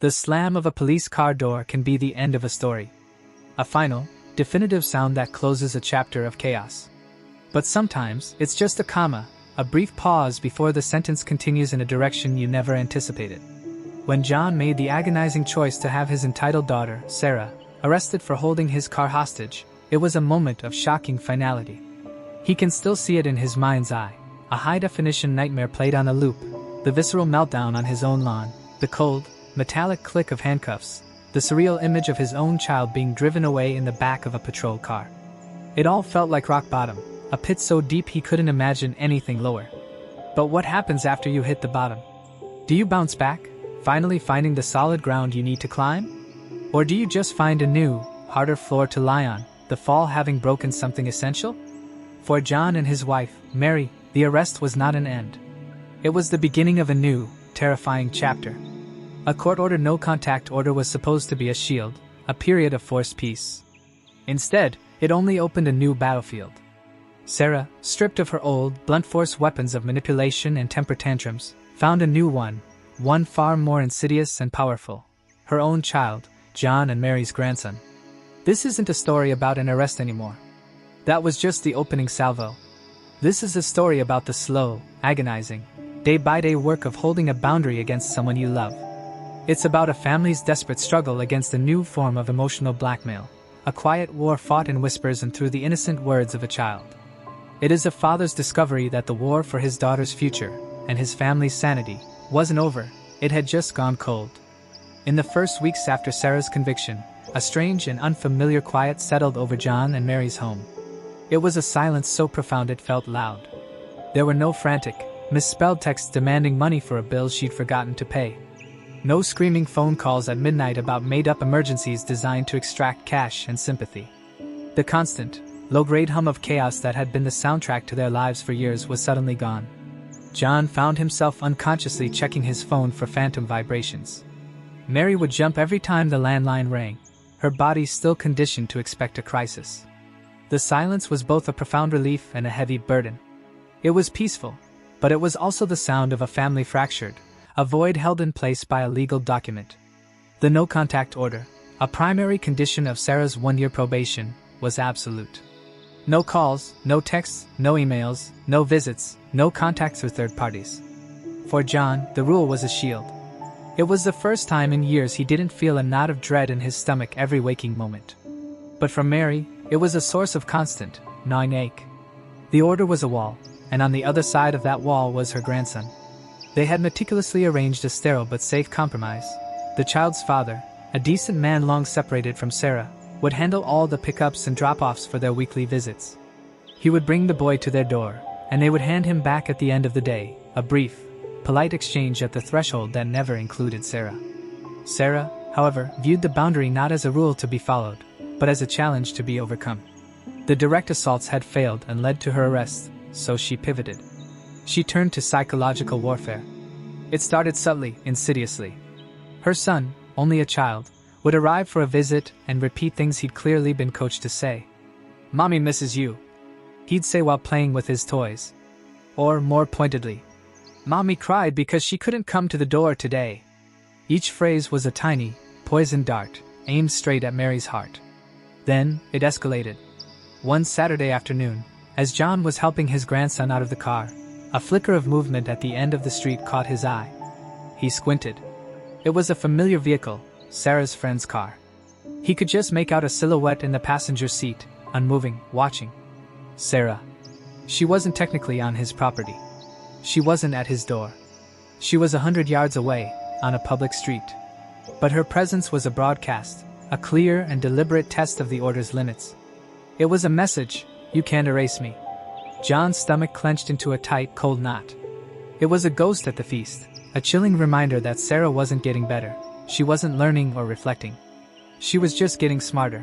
The slam of a police car door can be the end of a story. A final, definitive sound that closes a chapter of chaos. But sometimes, it's just a comma, a brief pause before the sentence continues in a direction you never anticipated. When John made the agonizing choice to have his entitled daughter, Sarah, arrested for holding his car hostage, it was a moment of shocking finality. He can still see it in his mind's eye, a high-definition nightmare played on a loop, the visceral meltdown on his own lawn, the cold, metallic click of handcuffs, the surreal image of his own child being driven away in the back of a patrol car. It all felt like rock bottom, a pit so deep he couldn't imagine anything lower. But what happens after you hit the bottom? Do you bounce back, finally finding the solid ground you need to climb? Or do you just find a new, harder floor to lie on, the fall having broken something essential? For John and his wife, Mary, the arrest was not an end. It was the beginning of a new, terrifying chapter. A court-ordered no-contact order was supposed to be a shield, a period of forced peace. Instead, it only opened a new battlefield. Sarah, stripped of her old, blunt-force weapons of manipulation and temper tantrums, found a new one far more insidious and powerful. Her own child, John and Mary's grandson. This isn't a story about an arrest anymore. That was just the opening salvo. This is a story about the slow, agonizing, day-by-day work of holding a boundary against someone you love. It's about a family's desperate struggle against a new form of emotional blackmail, a quiet war fought in whispers and through the innocent words of a child. It is a father's discovery that the war for his daughter's future, and his family's sanity, wasn't over, it had just gone cold. In the first weeks after Sarah's conviction, a strange and unfamiliar quiet settled over John and Mary's home. It was a silence so profound it felt loud. There were no frantic, misspelled texts demanding money for a bill she'd forgotten to pay. No screaming phone calls at midnight about made-up emergencies designed to extract cash and sympathy. The constant, low-grade hum of chaos that had been the soundtrack to their lives for years was suddenly gone. John found himself unconsciously checking his phone for phantom vibrations. Mary would jump every time the landline rang, her body still conditioned to expect a crisis. The silence was both a profound relief and a heavy burden. It was peaceful, but it was also the sound of a family fractured, a void held in place by a legal document. The no-contact order, a primary condition of Sarah's one-year probation, was absolute. No calls, no texts, no emails, no visits, no contacts with third parties. For John, the rule was a shield. It was the first time in years he didn't feel a knot of dread in his stomach every waking moment. But for Mary, it was a source of constant, gnawing ache. The order was a wall, and on the other side of that wall was her grandson. They had meticulously arranged a sterile but safe compromise. The child's father, a decent man long separated from Sarah, would handle all the pickups and drop-offs for their weekly visits. He would bring the boy to their door, and they would hand him back at the end of the day, a brief, polite exchange at the threshold that never included Sarah. Sarah, however, viewed the boundary not as a rule to be followed, but as a challenge to be overcome. The direct assaults had failed and led to her arrest, so she pivoted. She turned to psychological warfare. It started subtly, insidiously. Her son, only a child, would arrive for a visit and repeat things he'd clearly been coached to say. "Mommy misses you," he'd say while playing with his toys. Or, more pointedly, "Mommy cried because she couldn't come to the door today." Each phrase was a tiny, poisoned dart, aimed straight at Mary's heart. Then, it escalated. One Saturday afternoon, as John was helping his grandson out of the car, a flicker of movement at the end of the street caught his eye. He squinted. It was a familiar vehicle, Sarah's friend's car. He could just make out a silhouette in the passenger seat, unmoving, watching. Sarah. She wasn't technically on his property. She wasn't at his door. She was 100 yards away, on a public street. But her presence was a broadcast, a clear and deliberate test of the order's limits. It was a message: you can't erase me. John's stomach clenched into a tight, cold knot. It was a ghost at the feast, a chilling reminder that Sarah wasn't getting better. She wasn't learning or reflecting. She was just getting smarter.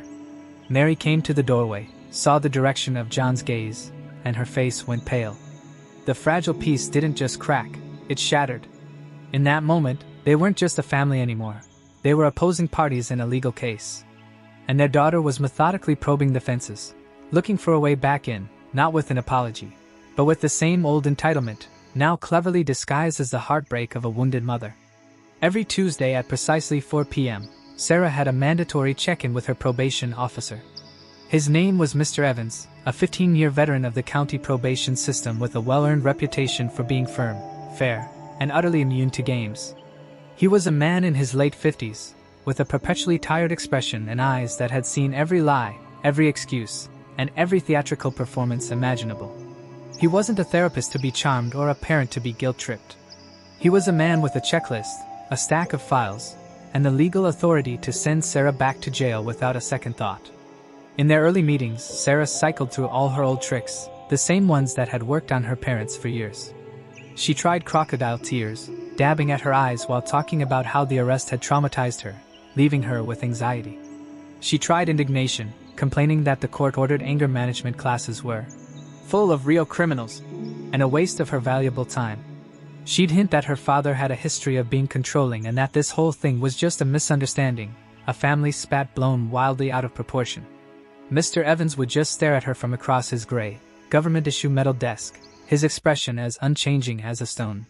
Mary came to the doorway, saw the direction of John's gaze, and her face went pale. The fragile peace didn't just crack, it shattered. In that moment, they weren't just a family anymore. They were opposing parties in a legal case. And their daughter was methodically probing the fences, looking for a way back in, not with an apology, but with the same old entitlement, now cleverly disguised as the heartbreak of a wounded mother. Every Tuesday at precisely 4 p.m., Sarah had a mandatory check-in with her probation officer. His name was Mr. Evans, a 15-year veteran of the county probation system with a well-earned reputation for being firm, fair, and utterly immune to games. He was a man in his late 50s, with a perpetually tired expression and eyes that had seen every lie, every excuse, and every theatrical performance imaginable. He wasn't a therapist to be charmed or a parent to be guilt-tripped. He was a man with a checklist, a stack of files, and the legal authority to send Sarah back to jail without a second thought. In their early meetings, Sarah cycled through all her old tricks, the same ones that had worked on her parents for years. She tried crocodile tears, dabbing at her eyes while talking about how the arrest had traumatized her, leaving her with anxiety. She tried indignation, complaining that the court-ordered anger management classes were full of real criminals and a waste of her valuable time. She'd hint that her father had a history of being controlling and that this whole thing was just a misunderstanding, a family spat blown wildly out of proportion. Mr. Evans would just stare at her from across his gray, government-issue metal desk, his expression as unchanging as a stone.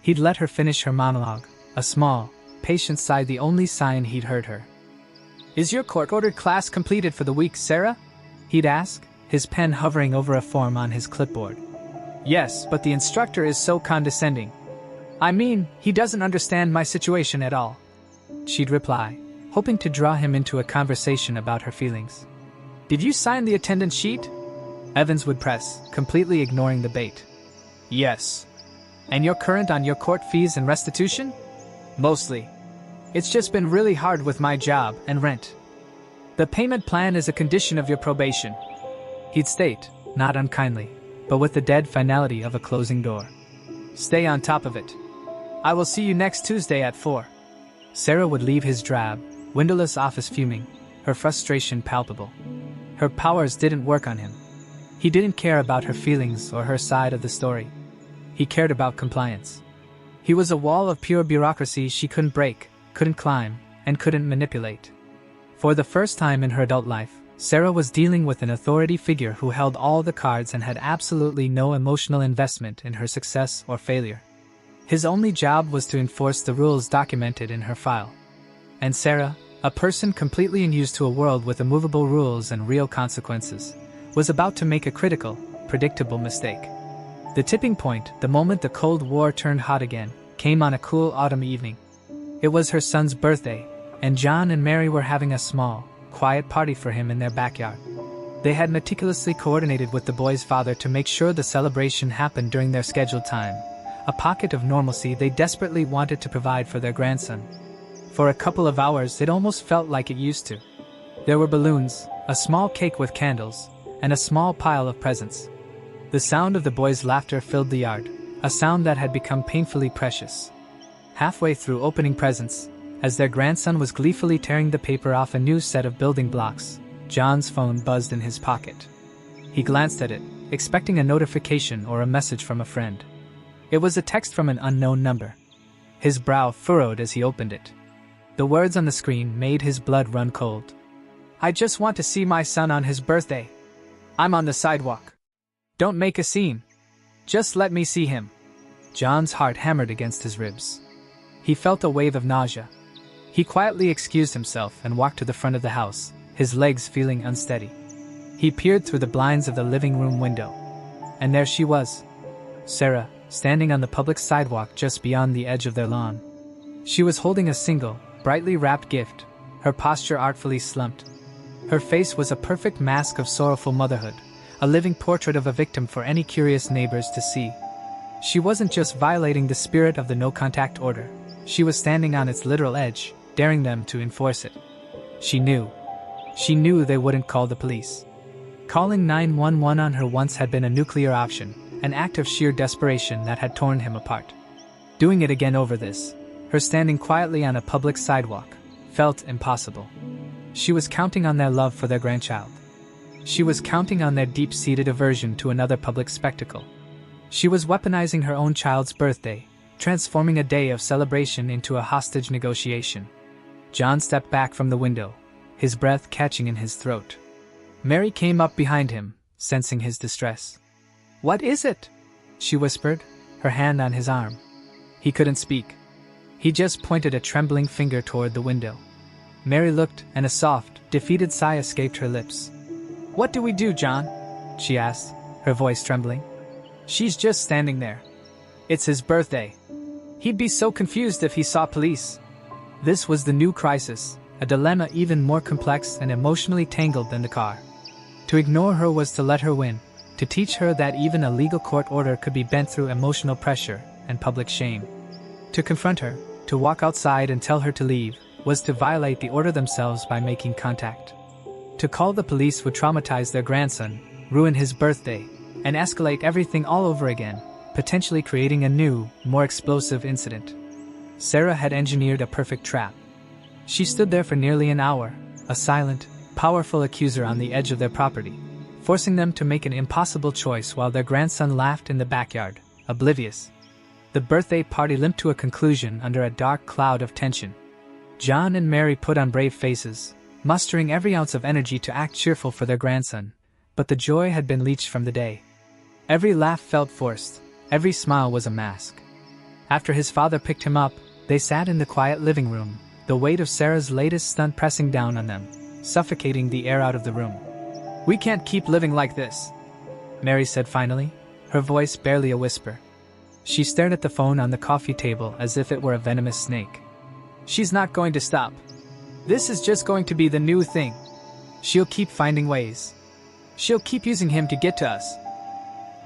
He'd let her finish her monologue, a small, patient sigh the only sign he'd heard her. "Is your court-ordered class completed for the week, Sarah?" he'd ask, his pen hovering over a form on his clipboard. "Yes, but the instructor is so condescending. I mean, he doesn't understand my situation at all," she'd reply, hoping to draw him into a conversation about her feelings. "Did you sign the attendance sheet?" Evans would press, completely ignoring the bait. "Yes." "And you're current on your court fees and restitution?" "Mostly. It's just been really hard with my job and rent." "The payment plan is a condition of your probation," he'd state, not unkindly, but with the dead finality of a closing door. "Stay on top of it. I will see you next Tuesday at 4. Sarah would leave his drab, windowless office fuming, her frustration palpable. Her powers didn't work on him. He didn't care about her feelings or her side of the story. He cared about compliance. He was a wall of pure bureaucracy she couldn't break, couldn't climb, and couldn't manipulate. For the first time in her adult life, Sarah was dealing with an authority figure who held all the cards and had absolutely no emotional investment in her success or failure. His only job was to enforce the rules documented in her file. And Sarah, a person completely unused to a world with immovable rules and real consequences, was about to make a critical, predictable mistake. The tipping point, the moment the Cold War turned hot again, came on a cool autumn evening. It was her son's birthday, and John and Mary were having a small, quiet party for him in their backyard. They had meticulously coordinated with the boy's father to make sure the celebration happened during their scheduled time, a pocket of normalcy they desperately wanted to provide for their grandson. For a couple of hours it almost felt like it used to. There were balloons, a small cake with candles, and a small pile of presents. The sound of the boys' laughter filled the yard, a sound that had become painfully precious. Halfway through opening presents, as their grandson was gleefully tearing the paper off a new set of building blocks, John's phone buzzed in his pocket. He glanced at it, expecting a notification or a message from a friend. It was a text from an unknown number. His brow furrowed as he opened it. The words on the screen made his blood run cold. "I just want to see my son on his birthday. I'm on the sidewalk. Don't make a scene. Just let me see him." John's heart hammered against his ribs. He felt a wave of nausea. He quietly excused himself and walked to the front of the house, his legs feeling unsteady. He peered through the blinds of the living room window. And there she was, Sarah, standing on the public sidewalk just beyond the edge of their lawn. She was holding a single, brightly wrapped gift, her posture artfully slumped. Her face was a perfect mask of sorrowful motherhood, a living portrait of a victim for any curious neighbors to see. She wasn't just violating the spirit of the no-contact order, she was standing on its literal edge, daring them to enforce it. She knew they wouldn't call the police. Calling 911 on her once had been a nuclear option, an act of sheer desperation that had torn him apart. Doing it again over this, her standing quietly on a public sidewalk, felt impossible. She was counting on their love for their grandchild. She was counting on their deep-seated aversion to another public spectacle. She was weaponizing her own child's birthday, transforming a day of celebration into a hostage negotiation. John stepped back from the window, his breath catching in his throat. Mary came up behind him, sensing his distress. "What is it?" she whispered, her hand on his arm. He couldn't speak. He just pointed a trembling finger toward the window. Mary looked, and a soft, defeated sigh escaped her lips. "What do we do, John?" she asked, her voice trembling. "She's just standing there. It's his birthday. He'd be so confused if he saw police." This was the new crisis, a dilemma even more complex and emotionally tangled than the car. To ignore her was to let her win, to teach her that even a legal court order could be bent through emotional pressure and public shame. To confront her, to walk outside and tell her to leave, was to violate the order themselves by making contact. To call the police would traumatize their grandson, ruin his birthday, and escalate everything all over again, potentially creating a new, more explosive incident. Sarah had engineered a perfect trap. She stood there for nearly an hour, a silent, powerful accuser on the edge of their property, forcing them to make an impossible choice while their grandson laughed in the backyard, oblivious. The birthday party limped to a conclusion under a dark cloud of tension. John and Mary put on brave faces, mustering every ounce of energy to act cheerful for their grandson, but the joy had been leached from the day. Every laugh felt forced, every smile was a mask. After his father picked him up, they sat in the quiet living room, the weight of Sarah's latest stunt pressing down on them, suffocating the air out of the room. "We can't keep living like this," Mary said finally, her voice barely a whisper. She stared at the phone on the coffee table as if it were a venomous snake. "She's not going to stop. This is just going to be the new thing. She'll keep finding ways. She'll keep using him to get to us."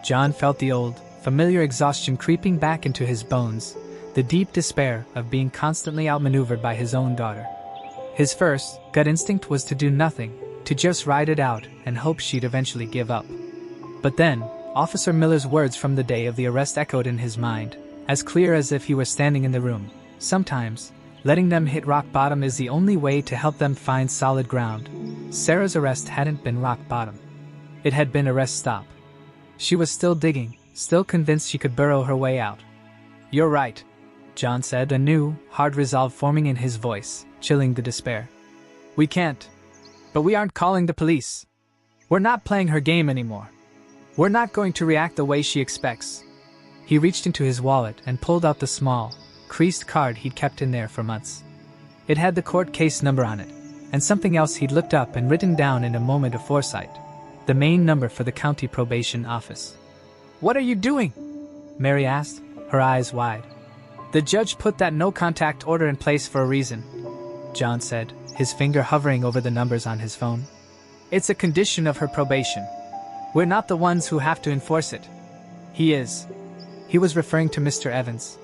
John felt the old, familiar exhaustion creeping back into his bones, the deep despair of being constantly outmaneuvered by his own daughter. His first, gut instinct was to do nothing, to just ride it out and hope she'd eventually give up. But then, Officer Miller's words from the day of the arrest echoed in his mind, as clear as if he were standing in the room. Sometimes, letting them hit rock bottom is the only way to help them find solid ground. Sarah's arrest hadn't been rock bottom. It had been a rest stop. She was still digging, still convinced she could burrow her way out. "You're right," John said, a new, hard resolve forming in his voice, chilling the despair. "We can't. But we aren't calling the police. We're not playing her game anymore. We're not going to react the way she expects." He reached into his wallet and pulled out the small, creased card he'd kept in there for months. It had the court case number on it, and something else he'd looked up and written down in a moment of foresight. The main number for the county probation office. "What are you doing?" Mary asked, her eyes wide. "The judge put that no-contact order in place for a reason," John said, his finger hovering over the numbers on his phone. "It's a condition of her probation. We're not the ones who have to enforce it. He is." He was referring to Mr. Evans.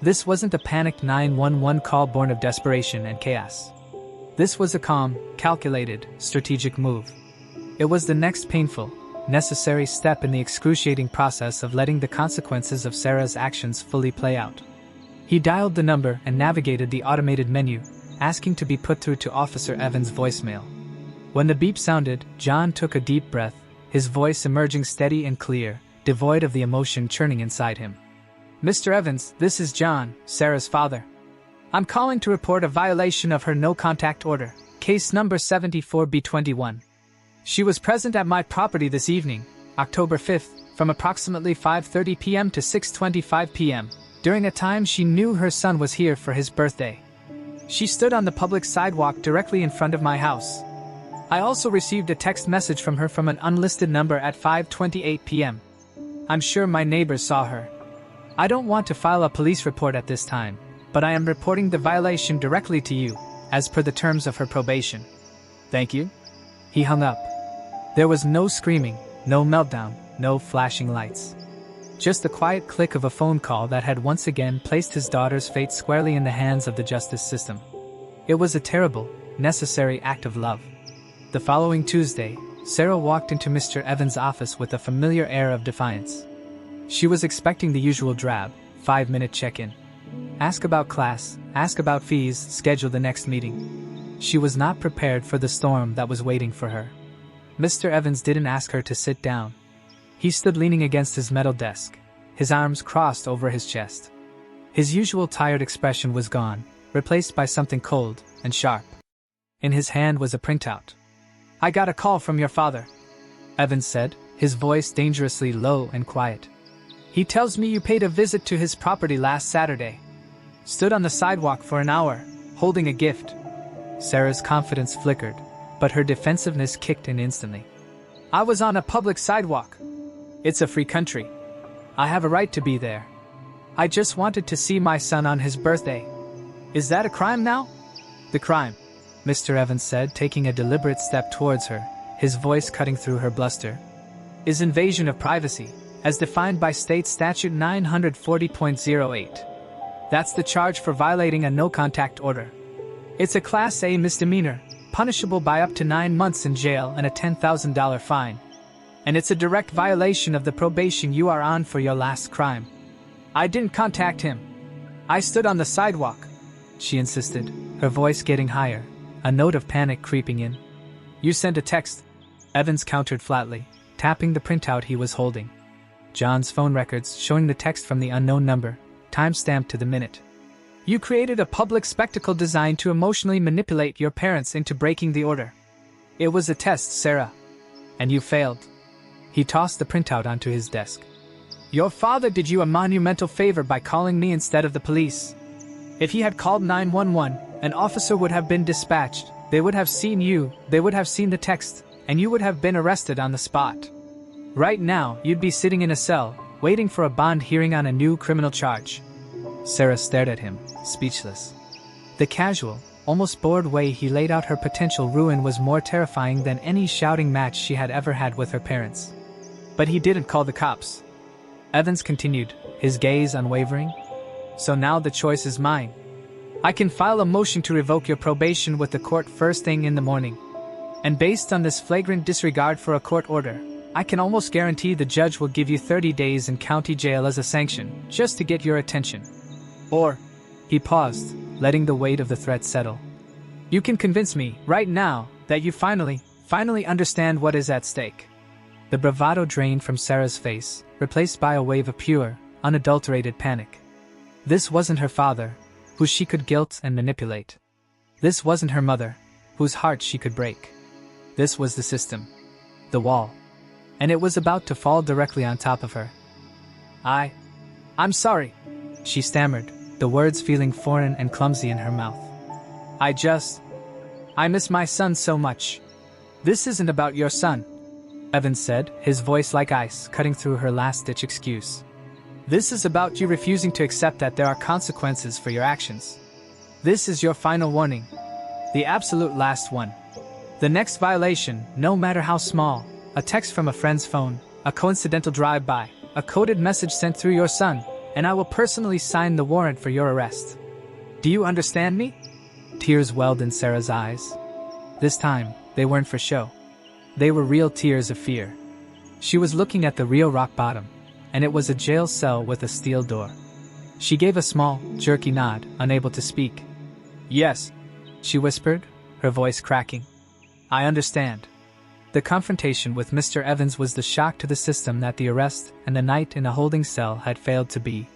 This wasn't a panicked 911 call born of desperation and chaos. This was a calm, calculated, strategic move. It was the next painful, necessary step in the excruciating process of letting the consequences of Sarah's actions fully play out. He dialed the number and navigated the automated menu, asking to be put through to Officer Evans' voicemail. When the beep sounded, John took a deep breath, his voice emerging steady and clear, devoid of the emotion churning inside him. "Mr. Evans, this is John, Sarah's father. I'm calling to report a violation of her no-contact order, case number 74B21. She was present at my property this evening, October 5th, from approximately 5:30 p.m. to 6:25 p.m., during a time she knew her son was here for his birthday. She stood on the public sidewalk directly in front of my house. I also received a text message from her from an unlisted number at 5:28 p.m. I'm sure my neighbors saw her. I don't want to file a police report at this time, but I am reporting the violation directly to you, as per the terms of her probation. Thank you." He hung up. There was no screaming, no meltdown, no flashing lights. Just the quiet click of a phone call that had once again placed his daughter's fate squarely in the hands of the justice system. It was a terrible, necessary act of love. The following Tuesday, Sarah walked into Mr. Evans' office with a familiar air of defiance. She was expecting the usual drab, 5-minute check-in. Ask about class, ask about fees, schedule the next meeting. She was not prepared for the storm that was waiting for her. Mr. Evans didn't ask her to sit down. He stood leaning against his metal desk, his arms crossed over his chest. His usual tired expression was gone, replaced by something cold and sharp. In his hand was a printout. "I got a call from your father," Evans said, his voice dangerously low and quiet. "He tells me you paid a visit to his property last Saturday. Stood on the sidewalk for an hour, holding a gift. Sarah's confidence flickered, but her defensiveness kicked in instantly. I was on a public sidewalk. It's a free country. I have a right to be there. I just wanted to see my son on his birthday. Is that a crime now? The crime, Mr. Evans said, taking a deliberate step towards her, his voice cutting through her bluster, is invasion of privacy, as defined by State Statute 940.08. That's the charge for violating a no-contact order. It's a Class A misdemeanor, punishable by up to 9 months in jail and a $10,000 fine. And it's a direct violation of the probation you are on for your last crime. I didn't contact him. I stood on the sidewalk, she insisted, her voice getting higher, a note of panic creeping in. You sent a text, Evans countered flatly, tapping the printout he was holding. John's phone records showing the text from the unknown number, time-stamped to the minute. You created a public spectacle designed to emotionally manipulate your parents into breaking the order. It was a test, Sarah. And you failed. He tossed the printout onto his desk. Your father did you a monumental favor by calling me instead of the police. If he had called 911, an officer would have been dispatched, they would have seen you, they would have seen the text, and you would have been arrested on the spot. Right now, you'd be sitting in a cell, waiting for a bond hearing on a new criminal charge. Sarah stared at him, speechless. The casual, almost bored way he laid out her potential ruin was more terrifying than any shouting match she had ever had with her parents. But he didn't call the cops. Evans continued, his gaze unwavering. So now the choice is mine. I can file a motion to revoke your probation with the court first thing in the morning. And based on this flagrant disregard for a court order, I can almost guarantee the judge will give you 30 days in county jail as a sanction, just to get your attention. Or, he paused, letting the weight of the threat settle. You can convince me, right now, that you finally understand what is at stake. The bravado drained from Sarah's face, replaced by a wave of pure, unadulterated panic. This wasn't her father, who she could guilt and manipulate. This wasn't her mother, whose heart she could break. This was the system. The wall. And it was about to fall directly on top of her. I'm sorry, she stammered, the words feeling foreign and clumsy in her mouth. I miss my son so much. This isn't about your son, Evans said, his voice like ice cutting through her last-ditch excuse. This is about you refusing to accept that there are consequences for your actions. This is your final warning. The absolute last one. The next violation, no matter how small, a text from a friend's phone, a coincidental drive-by, a coded message sent through your son, and I will personally sign the warrant for your arrest. Do you understand me? Tears welled in Sarah's eyes. This time, they weren't for show. They were real tears of fear. She was looking at the real rock bottom, and it was a jail cell with a steel door. She gave a small, jerky nod, unable to speak. Yes, she whispered, her voice cracking. I understand. The confrontation with Mr. Evans was the shock to the system that the arrest and the night in a holding cell had failed to be.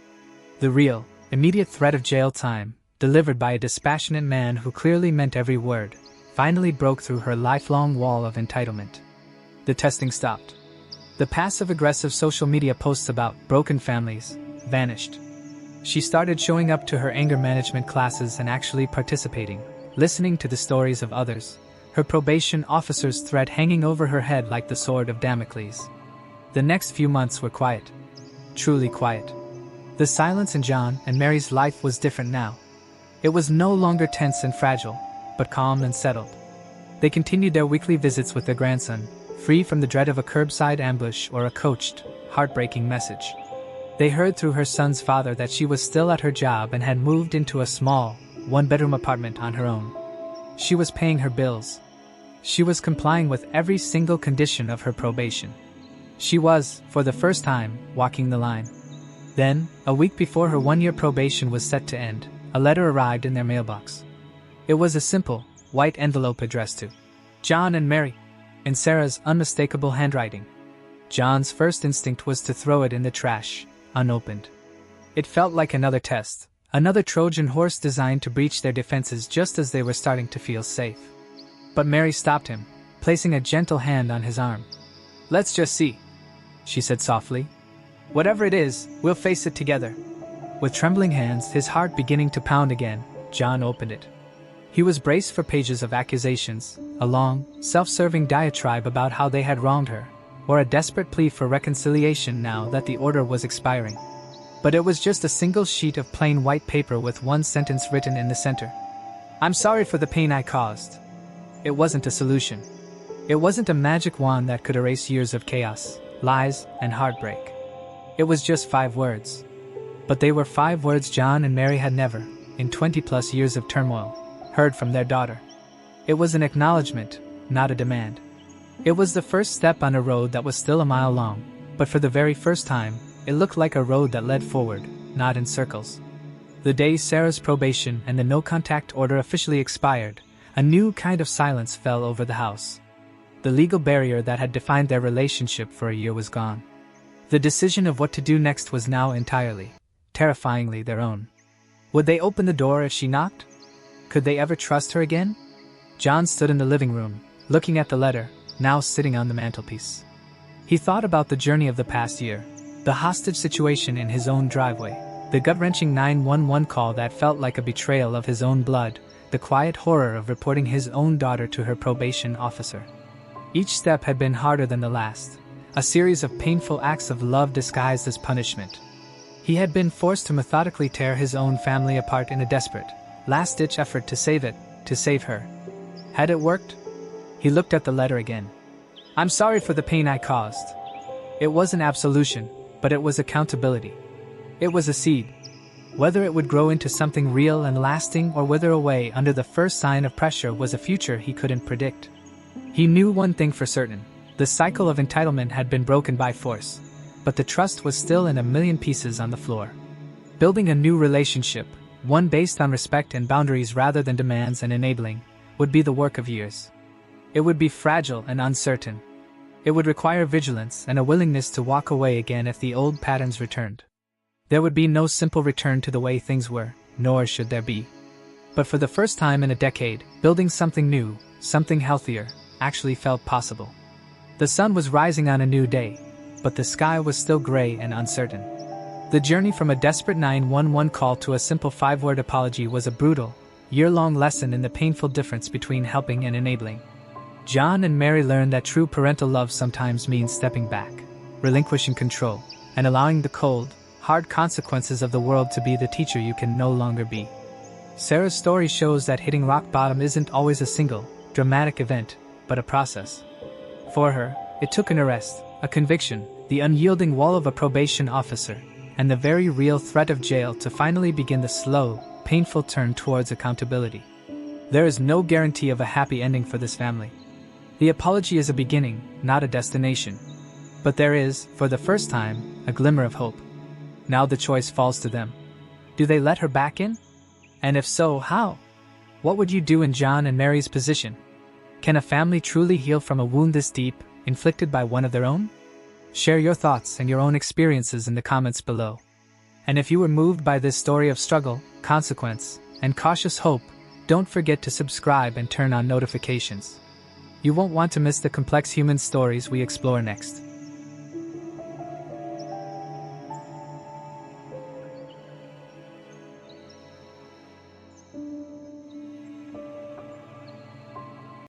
The real, immediate threat of jail time, delivered by a dispassionate man who clearly meant every word, finally broke through her lifelong wall of entitlement. The testing stopped. The passive-aggressive social media posts about broken families vanished. She started showing up to her anger management classes and actually participating, listening to the stories of others, her probation officer's threat hanging over her head like the sword of Damocles. The next few months were quiet. Truly quiet. The silence in John and Mary's life was different now. It was no longer tense and fragile, but calm and settled. They continued their weekly visits with their grandson, free from the dread of a curbside ambush or a coached, heartbreaking message. They heard through her son's father that she was still at her job and had moved into a small, one-bedroom apartment on her own. She was paying her bills. She was complying with every single condition of her probation. She was, for the first time, walking the line. Then, a week before her one-year probation was set to end, a letter arrived in their mailbox. It was a simple, white envelope addressed to John and Mary, in Sarah's unmistakable handwriting. John's first instinct was to throw it in the trash, unopened. It felt like another test, another Trojan horse designed to breach their defenses just as they were starting to feel safe. But Mary stopped him, placing a gentle hand on his arm. Let's just see, she said softly. Whatever it is, we'll face it together. With trembling hands, his heart beginning to pound again, John opened it. He was braced for pages of accusations, a long, self-serving diatribe about how they had wronged her, or a desperate plea for reconciliation now that the order was expiring. But it was just a single sheet of plain white paper with one sentence written in the center. "I'm sorry for the pain I caused." It wasn't a solution. It wasn't a magic wand that could erase years of chaos, lies, and heartbreak. It was just 5 words. But they were 5 words John and Mary had never, in 20-plus years of turmoil, heard from their daughter. It was an acknowledgement, not a demand. It was the first step on a road that was still a mile long, but for the very first time, it looked like a road that led forward, not in circles. The day Sarah's probation and the no-contact order officially expired, a new kind of silence fell over the house. The legal barrier that had defined their relationship for a year was gone. The decision of what to do next was now entirely, terrifyingly their own. Would they open the door if she knocked? Could they ever trust her again? John stood in the living room, looking at the letter, now sitting on the mantelpiece. He thought about the journey of the past year, the hostage situation in his own driveway, the gut-wrenching 911 call that felt like a betrayal of his own blood, the quiet horror of reporting his own daughter to her probation officer. Each step had been harder than the last, a series of painful acts of love disguised as punishment. He had been forced to methodically tear his own family apart in a desperate, last-ditch effort to save it, to save her. Had it worked? He looked at the letter again. "I'm sorry for the pain I caused." It was an absolution, but it was accountability. It was a seed. Whether it would grow into something real and lasting or wither away under the first sign of pressure was a future he couldn't predict. He knew one thing for certain: the cycle of entitlement had been broken by force, but the trust was still in a million pieces on the floor. Building a new relationship, one based on respect and boundaries rather than demands and enabling, would be the work of years. It would be fragile and uncertain. It would require vigilance and a willingness to walk away again if the old patterns returned. There would be no simple return to the way things were, nor should there be. But for the first time in a decade, building something new, something healthier, actually felt possible. The sun was rising on a new day, but the sky was still gray and uncertain. The journey from a desperate 911 call to a simple 5-word apology was a brutal, year-long lesson in the painful difference between helping and enabling. John and Mary learned that true parental love sometimes means stepping back, relinquishing control, and allowing the cold, hard consequences of the world to be the teacher you can no longer be. Sarah's story shows that hitting rock bottom isn't always a single, dramatic event, but a process. For her, it took an arrest, a conviction, the unyielding wall of a probation officer, and the very real threat of jail to finally begin the slow, painful turn towards accountability. There is no guarantee of a happy ending for this family. The apology is a beginning, not a destination. But there is, for the first time, a glimmer of hope. Now the choice falls to them. Do they let her back in? And if so, how? What would you do in John and Mary's position? Can a family truly heal from a wound this deep, inflicted by one of their own? Share your thoughts and your own experiences in the comments below. And if you were moved by this story of struggle, consequence, and cautious hope, don't forget to subscribe and turn on notifications. You won't want to miss the complex human stories we explore next.